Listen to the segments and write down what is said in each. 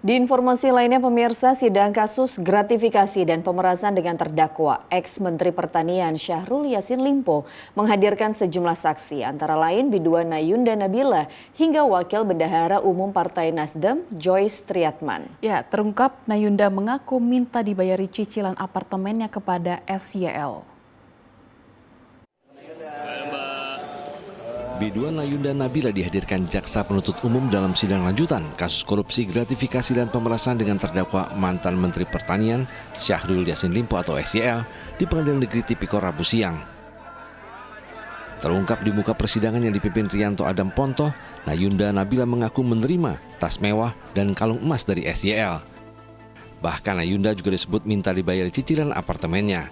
Di informasi lainnya pemirsa, sidang kasus gratifikasi dan pemerasan dengan terdakwa ex-Menteri Pertanian Syahrul Yassin Limpo menghadirkan sejumlah saksi antara lain biduan Nayunda Nabila hingga Wakil Bendahara Umum Partai Nasdem Joyce Triatman. Ya, terungkap Nayunda mengaku minta dibayari cicilan apartemennya kepada SYL. Biduan Nayunda Nabila dihadirkan Jaksa Penuntut Umum dalam sidang lanjutan kasus korupsi gratifikasi dan pemerasan dengan terdakwa mantan Menteri Pertanian Syahrul Yassin Limpo atau SYL di Pengadilan Negeri Tipikor Rabu siang. Terungkap di muka persidangan yang dipimpin Rianto Adam Pontoh, Nayunda Nabila mengaku menerima tas mewah dan kalung emas dari SYL. Bahkan Nayunda juga disebut minta dibayar cicilan apartemennya.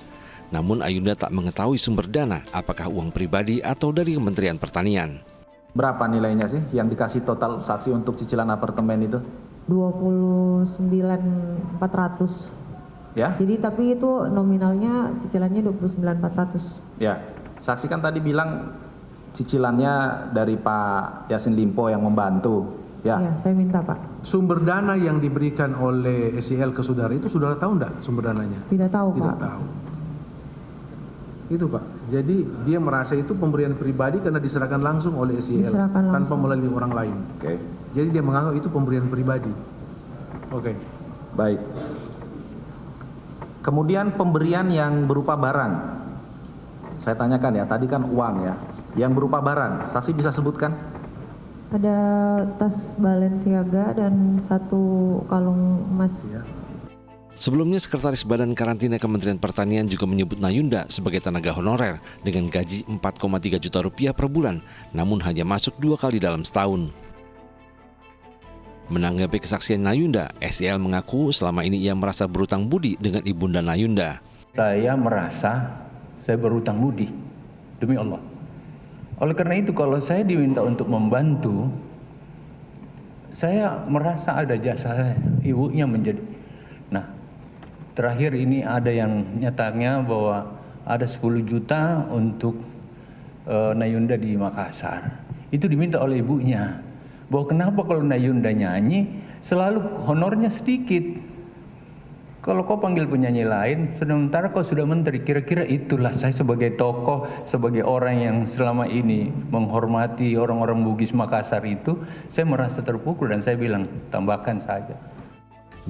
Namun Ayunda tak mengetahui sumber dana, apakah uang pribadi atau dari Kementerian Pertanian. Berapa nilainya sih yang dikasih total saksi untuk cicilan apartemen itu? 29.400. Ya? Jadi tapi itu nominalnya cicilannya 29.400. Ya. Saksi kan tadi bilang cicilannya dari Pak Yassin Limpo yang membantu. Ya. Ya, saya minta Pak. Sumber dana yang diberikan oleh SYL ke saudara itu saudara tahu enggak sumber dananya? Tidak tahu Tidak Pak. tahu. Itu Pak. Jadi dia merasa itu pemberian pribadi karena diserahkan langsung oleh SYL tanpa melalui orang lain. Oke. Jadi dia menganggap itu pemberian pribadi. Oke. Baik. Kemudian pemberian yang berupa barang. Saya tanyakan ya, tadi kan uang ya. Yang berupa barang, saksi bisa sebutkan? Ada tas Balenciaga dan 1 kalung emas. Ya. Sebelumnya, Sekretaris Badan Karantina Kementerian Pertanian juga menyebut Nayunda sebagai tenaga honorer dengan gaji 4,3 juta rupiah per bulan, namun hanya masuk 2 kali dalam setahun. Menanggapi kesaksian Nayunda, SYL mengaku selama ini ia merasa berutang budi dengan ibunda Nayunda. Saya merasa saya berutang budi, demi Allah. Oleh karena itu kalau saya diminta untuk membantu, saya merasa ada jasa saya, ibunya menjadi. Nah, terakhir ini ada yang nyatanya bahwa ada 10 juta untuk Nayunda di Makassar. Itu diminta oleh ibunya. Bahwa kenapa kalau Nayunda nyanyi selalu honornya sedikit. Kalau kau panggil penyanyi lain, sementara kau sudah menteri, kira-kira itulah saya sebagai tokoh, sebagai orang yang selama ini menghormati orang-orang Bugis Makassar itu, saya merasa terpukul dan saya bilang, tambahkan saja.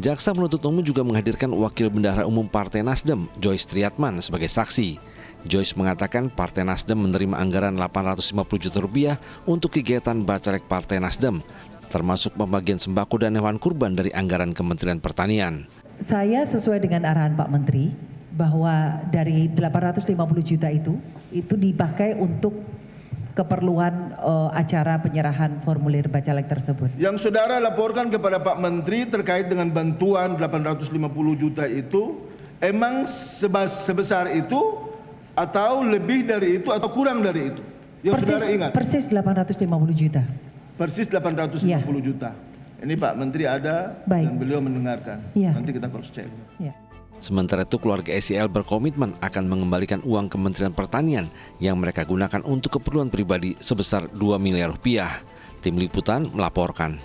Jaksa Penuntut Umum juga menghadirkan Wakil Bendahara Umum Partai Nasdem, Joyce Triatman, sebagai saksi. Joyce mengatakan Partai Nasdem menerima anggaran 850 juta rupiah untuk kegiatan Bacalek Partai Nasdem, termasuk pembagian sembako dan hewan kurban dari anggaran Kementerian Pertanian. Saya sesuai dengan arahan Pak Menteri bahwa dari 850 juta itu dipakai untuk keperluan acara penyerahan formulir Bacalek tersebut. Yang saudara laporkan kepada Pak Menteri terkait dengan bantuan 850 juta itu, emang sebesar itu atau lebih dari itu atau kurang dari itu? Yang saudara ingat? Persis 850 juta. Persis 850 ya. juta. Ini Pak Menteri ada. Baik. Dan beliau mendengarkan. Ya. Nanti kita cross check. Ya. Sementara itu, keluarga SYL berkomitmen akan mengembalikan uang Kementerian Pertanian yang mereka gunakan untuk keperluan pribadi sebesar 2 miliar rupiah. Tim Liputan melaporkan.